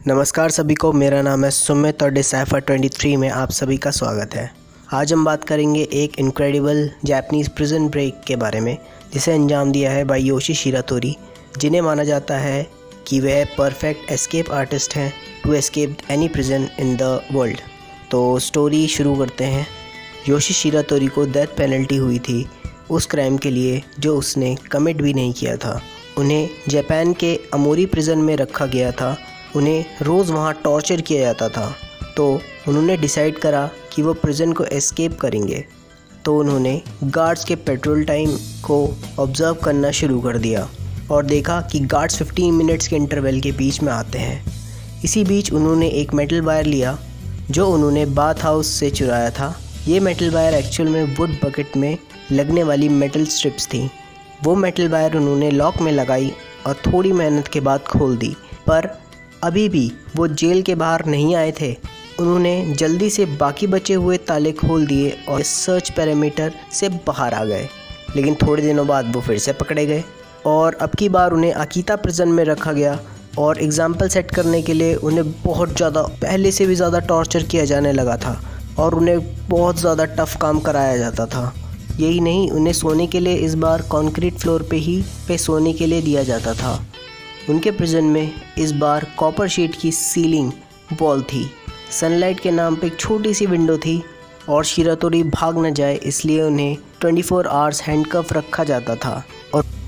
नमस्कार सभी को, मेरा नाम है सुमित और डिसाइफर 23 में आप सभी का स्वागत है। आज हम बात करेंगे एक इनक्रेडिबल जापानीज़ प्रिजन ब्रेक के बारे में जिसे अंजाम दिया है बाय योशी शिरातोरी, जिन्हें माना जाता है कि वह परफेक्ट एस्केप आर्टिस्ट हैं to escape any prison in the world. तो स्टोरी शुरू करते हैं। योशी शिरातोरी को डेथ पेनल्टी हुई थी उस क्राइम के लिए जो उसने कमिट भी नहीं किया था। उन्हें जापान के अमोरी प्रिजन में रखा गया था। उन्हें रोज़ वहाँ टॉर्चर किया जाता था। तो उन्होंने डिसाइड करा कि वो प्रिजन को एस्केप करेंगे। तो उन्होंने गार्ड्स के पेट्रोल टाइम को ऑब्ज़र्व करना शुरू कर दिया और देखा कि गार्ड्स 15 मिनट्स के इंटरवल के बीच में आते हैं। इसी बीच उन्होंने एक मेटल वायर लिया जो उन्होंने बाथ हाउस से चुराया था। ये मेटल वायर एक्चुअल में वुड बकेट में लगने वाली मेटल स्ट्रिप्स थी। वो मेटल वायर उन्होंने लॉक में लगाई और थोड़ी मेहनत के बाद खोल दी, पर अभी भी वो जेल के बाहर नहीं आए थे। उन्होंने जल्दी से बाकी बचे हुए ताले खोल दिए और सर्च पैरामीटर से बाहर आ गए, लेकिन थोड़े दिनों बाद वो फिर से पकड़े गए और अब की बार उन्हें अकीता प्रिजन में रखा गया और एग्जाम्पल सेट करने के लिए उन्हें बहुत ज़्यादा, पहले से भी ज़्यादा टॉर्चर किया जाने लगा था और उन्हें बहुत ज़्यादा टफ़ काम कराया जाता था। यही नहीं, उन्हें सोने के लिए इस बार कंक्रीट फ्लोर पे सोने के लिए दिया जाता था। उनके प्रिजन में इस बार कॉपर शीट की सीलिंग वॉल थी। सनलाइट के नाम पे एक छोटी सी विंडो थी और शिरातोरी भाग न जाए इसलिए उन्हें 24 आवर्स हैंडकफ रखा जाता था।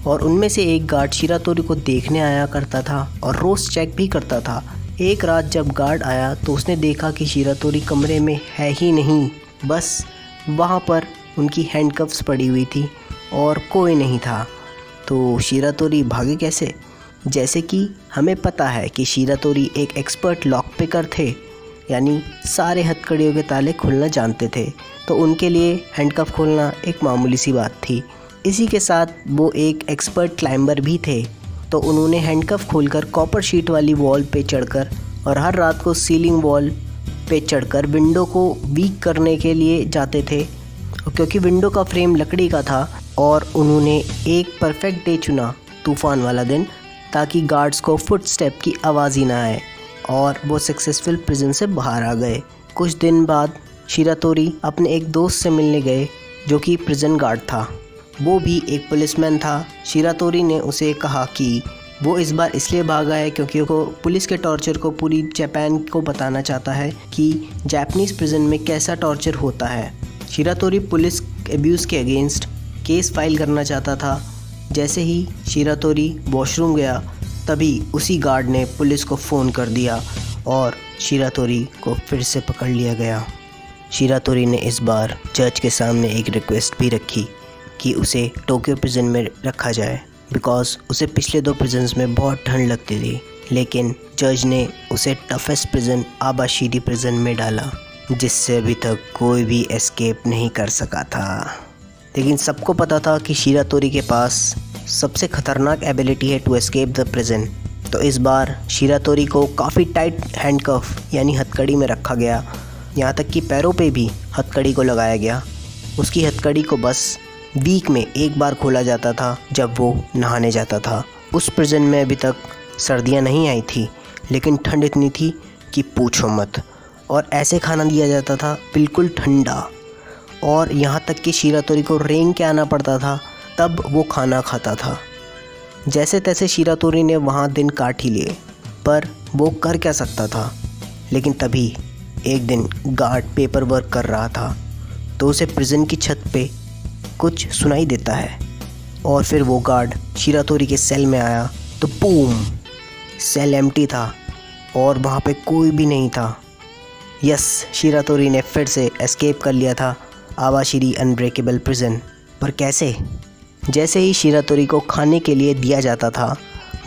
और उनमें से एक गार्ड शिरातोरी को देखने आया करता था और रोज़ चेक भी करता था। एक रात जब गार्ड आया तो उसने देखा कि शिरातोरी कमरे में है ही नहीं, बस वहाँ पर उनकी हैंडकफ्स पड़ी हुई थी और कोई नहीं था। तो शिरातोरी भागे कैसे? जैसे कि हमें पता है कि शिरातोरी एक एक्सपर्ट लॉक पिकर थे, यानी सारे हथकड़ियों के ताले खोलना जानते थे। तो उनके लिए हैंडकफ खोलना एक मामूली सी बात थी। इसी के साथ वो एक एक्सपर्ट क्लाइंबर भी थे। तो उन्होंने हैंडकफ खोलकर कॉपर शीट वाली वॉल पे चढ़कर और हर रात को सीलिंग वॉल पे चढ़कर विंडो को वीक करने के लिए जाते थे, क्योंकि विंडो का फ्रेम लकड़ी का था। और उन्होंने एक परफेक्ट डे चुना, तूफ़ान वाला दिन, ताकि गार्ड्स को फुटस्टेप की आवाज़ ही ना आए, और वो सक्सेसफुल प्रिजन से बाहर आ गए। कुछ दिन बाद शिरातोरी अपने एक दोस्त से मिलने गए जो कि प्रिजन गार्ड था। वो भी एक पुलिसमैन था। शिरातोरी ने उसे कहा कि वो इस बार इसलिए भागा है क्योंकि वो पुलिस के टॉर्चर को पूरी जापान को बताना चाहता है कि जापानीज़ प्रिजन में कैसा टॉर्चर होता है। शिरातोरी पुलिस एब्यूज़ के अगेंस्ट केस फाइल करना चाहता था। जैसे ही शिरातोरी वॉशरूम गया तभी उसी गार्ड ने पुलिस को फ़ोन कर दिया और शिरातोरी को फिर से पकड़ लिया गया। शिरातोरी ने इस बार जज के सामने एक रिक्वेस्ट भी रखी कि उसे टोक्यो प्रिजन में रखा जाए, बिकॉज़ उसे पिछले 2 प्रिजन्स में बहुत ठंड लगती थी। लेकिन जज ने उसे टफेस्ट प्रिजन आबाशिरी प्रिजन में डाला, जिससे अभी तक कोई भी एस्केप नहीं कर सका था। लेकिन सबको पता था कि शिरातोरी के पास सबसे ख़तरनाक एबिलिटी है टू एस्केप द प्रिजन। तो इस बार शिरातोरी को काफ़ी टाइट हैंडकफ यानी हथकड़ी में रखा गया, यहाँ तक कि पैरों पे भी हथकड़ी को लगाया गया। उसकी हथकड़ी को बस वीक में एक बार खोला जाता था जब वो नहाने जाता था। उस प्रिजन में अभी तक सर्दियाँ नहीं आई थी, लेकिन ठंड इतनी थी कि पूछो मत। और ऐसे खाना दिया जाता था बिल्कुल ठंडा, और यहाँ तक कि शिरातोरी को रेंग के आना पड़ता था तब वो खाना खाता था। जैसे तैसे शिरातोरी ने वहाँ दिन काट ही लिए, पर वो कर क्या सकता था। लेकिन तभी एक दिन गार्ड पेपर वर्क कर रहा था तो उसे प्रिजन की छत पे कुछ सुनाई देता है और फिर वो गार्ड शिरातोरी के सेल में आया तो बूम, सेल एम्प्टी था और वहाँ पे कोई भी नहीं था। यस, शिरातोरी ने फिर से एस्केप कर लिया था आबाशिरी अनब्रेकेबल प्रिजन। पर कैसे? जैसे ही शिरातोरी को खाने के लिए दिया जाता था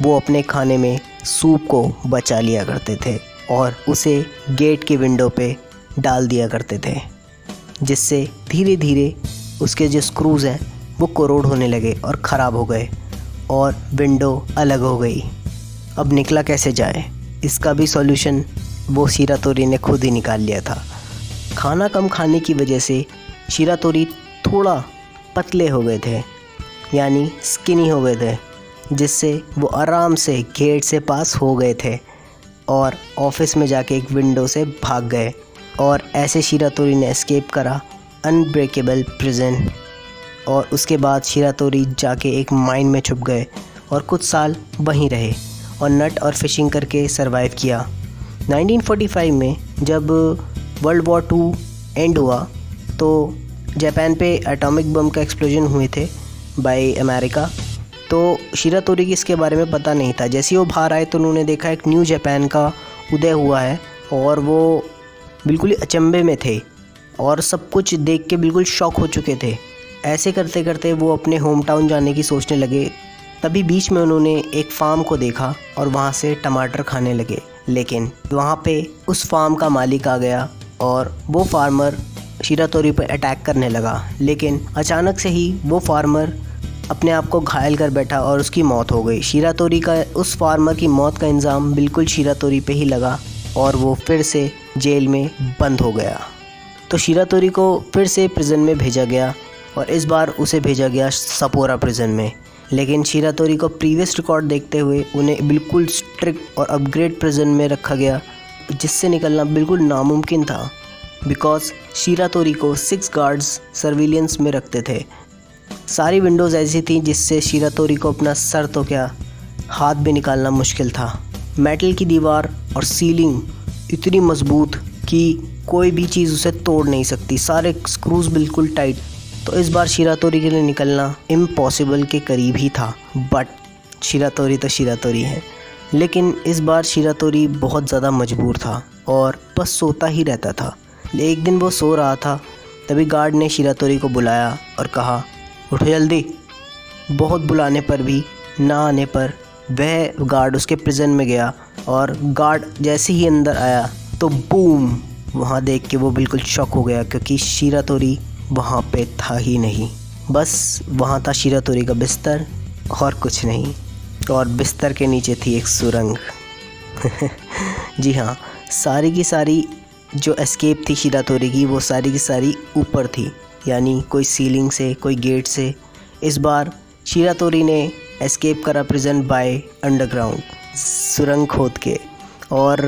वो अपने खाने में सूप को बचा लिया करते थे और उसे गेट की विंडो पे डाल दिया करते थे, जिससे धीरे धीरे उसके जो स्क्रूज़ हैं वो कोरोड होने लगे और ख़राब हो गए और विंडो अलग हो गई। अब निकला कैसे जाए, इसका भी सॉल्यूशन वो शिरातोरी ने खुद ही निकाल लिया था। खाना कम खाने की वजह से शिरातोरी थोड़ा पतले हो गए थे, यानी स्किनी हो गए थे, जिससे वो आराम से गेट से पास हो गए थे और ऑफिस में जाके एक विंडो से भाग गए और ऐसे शिरातोरी ने एस्केप करा अनब्रेकेबल प्रिजन। और उसके बाद शिरातोरी जाके एक माइन में छुप गए और कुछ साल वहीं रहे और नट और फिशिंग करके सरवाइव किया। 1945 में जब वर्ल्ड वॉर 2 एंड हुआ तो जापान पे एटॉमिक बम का एक्सप्लोजन हुए थे बाय अमेरिका। तो शिरातोरी की इसके बारे में पता नहीं था। जैसे ही वो बाहर आए तो उन्होंने देखा एक न्यू जापान का उदय हुआ है और वो बिल्कुल ही अचंभे में थे और सब कुछ देख के बिल्कुल शॉक हो चुके थे। ऐसे करते करते वो अपने होम टाउन जाने की सोचने लगे। तभी बीच में उन्होंने एक फार्म को देखा और वहाँ से टमाटर खाने लगे। लेकिन वहाँ पे उस फार्म का मालिक आ गया और वो फार्मर शिरातोरी पर अटैक करने लगा। लेकिन अचानक से ही वो फार्मर अपने आप को घायल कर बैठा और उसकी मौत हो गई। शिरातोरी का उस फार्मर की मौत का इल्ज़ाम बिल्कुल शिरातोरी पे ही लगा और वो फिर से जेल में बंद हो गया। तो शिरातोरी को फिर से प्रिजन में भेजा गया और इस बार उसे भेजा गया सपोरा प्रिजन में। लेकिन शिरातोरी को प्रीवियस रिकॉर्ड देखते हुए उन्हें बिल्कुल स्ट्रिक्ट और अपग्रेड प्रिजन में रखा गया, जिससे निकलना बिल्कुल नामुमकिन था। बिकॉज शिरातोरी को 6 गार्ड्स सर्विलियंस में रखते थे। सारी विंडोज़ ऐसी थी जिससे शिरातोरी को अपना सर तो क्या हाथ भी निकालना मुश्किल था। मेटल की दीवार और सीलिंग इतनी मजबूत कि कोई भी चीज़ उसे तोड़ नहीं सकती, सारे स्क्रूज बिल्कुल टाइट। तो इस बार शिरातोरी के लिए निकलना इम्पॉसिबल के करीब ही था। बट शिरातोरी तो शिरातोरी है। लेकिन इस बार शिरातोरी बहुत ज़्यादा मजबूर था और बस सोता ही रहता था। एक दिन वो सो रहा था, तभी गार्ड ने शिरातोरी को बुलाया और कहा, उठो जल्दी। बहुत बुलाने पर भी ना आने पर वह गार्ड उसके प्रिजन में गया और गार्ड जैसे ही अंदर आया तो बूम, वहाँ देख के वो बिल्कुल शॉक हो गया क्योंकि शिरातोरी वहाँ पे था ही नहीं। बस वहाँ था शिरातोरी का बिस्तर और कुछ नहीं, और बिस्तर के नीचे थी एक सुरंग। जी हाँ, सारी की सारी जो एस्केप थी शिरातोरी की वो सारी की सारी ऊपर थी, यानी कोई सीलिंग से, कोई गेट से। इस बार शिरातोरी ने एस्केप करा प्रिजन बाय अंडरग्राउंड, सुरंग खोद के। और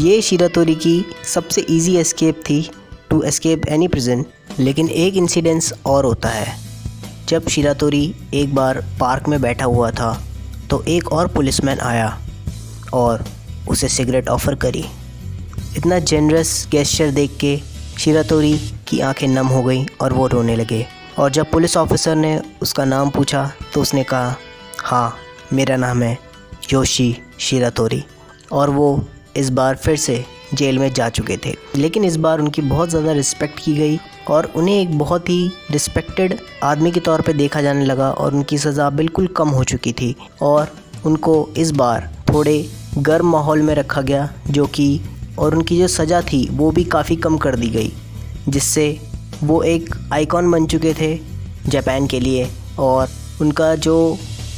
ये शिरातोरी की सबसे इजी एस्केप थी टू एस्केप एनी प्रिजन। लेकिन एक इंसिडेंस और होता है। जब शिरातोरी एक बार पार्क में बैठा हुआ था तो एक और पुलिसमैन आया और उसे सिगरेट ऑफ़र करी। इतना जेनरस गेस्चर देख के शिरातोरी की आंखें नम हो गई और वो रोने लगे। और जब पुलिस ऑफिसर ने उसका नाम पूछा तो उसने कहा, हाँ मेरा नाम है योशी शिरातोरी। और वो इस बार फिर से जेल में जा चुके थे। लेकिन इस बार उनकी बहुत ज़्यादा रिस्पेक्ट की गई और उन्हें एक बहुत ही रिस्पेक्टेड आदमी के तौर पे देखा जाने लगा और उनकी सज़ा बिल्कुल कम हो चुकी थी। और उनको इस बार थोड़े गर्म माहौल में रखा गया और उनकी जो सज़ा थी वो भी काफ़ी कम कर दी गई, जिससे वो एक आइकॉन बन चुके थे जापान के लिए। और उनका जो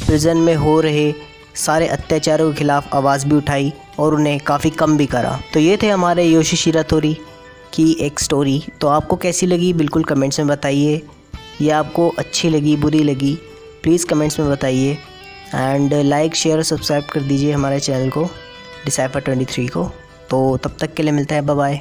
प्रिजन में हो रहे सारे अत्याचारों के ख़िलाफ़ आवाज़ भी उठाई और उन्हें काफ़ी कम भी करा। तो ये थे हमारे योशी शिरातोरी की एक स्टोरी। तो आपको कैसी लगी बिल्कुल कमेंट्स में बताइए, या आपको अच्छी लगी बुरी लगी प्लीज़ कमेंट्स में बताइए। एंड लाइक शेयर सब्सक्राइब कर दीजिए हमारे चैनल को, डिसाइफर 23 को। तो तब तक के लिए मिलते हैं, बाय बाय।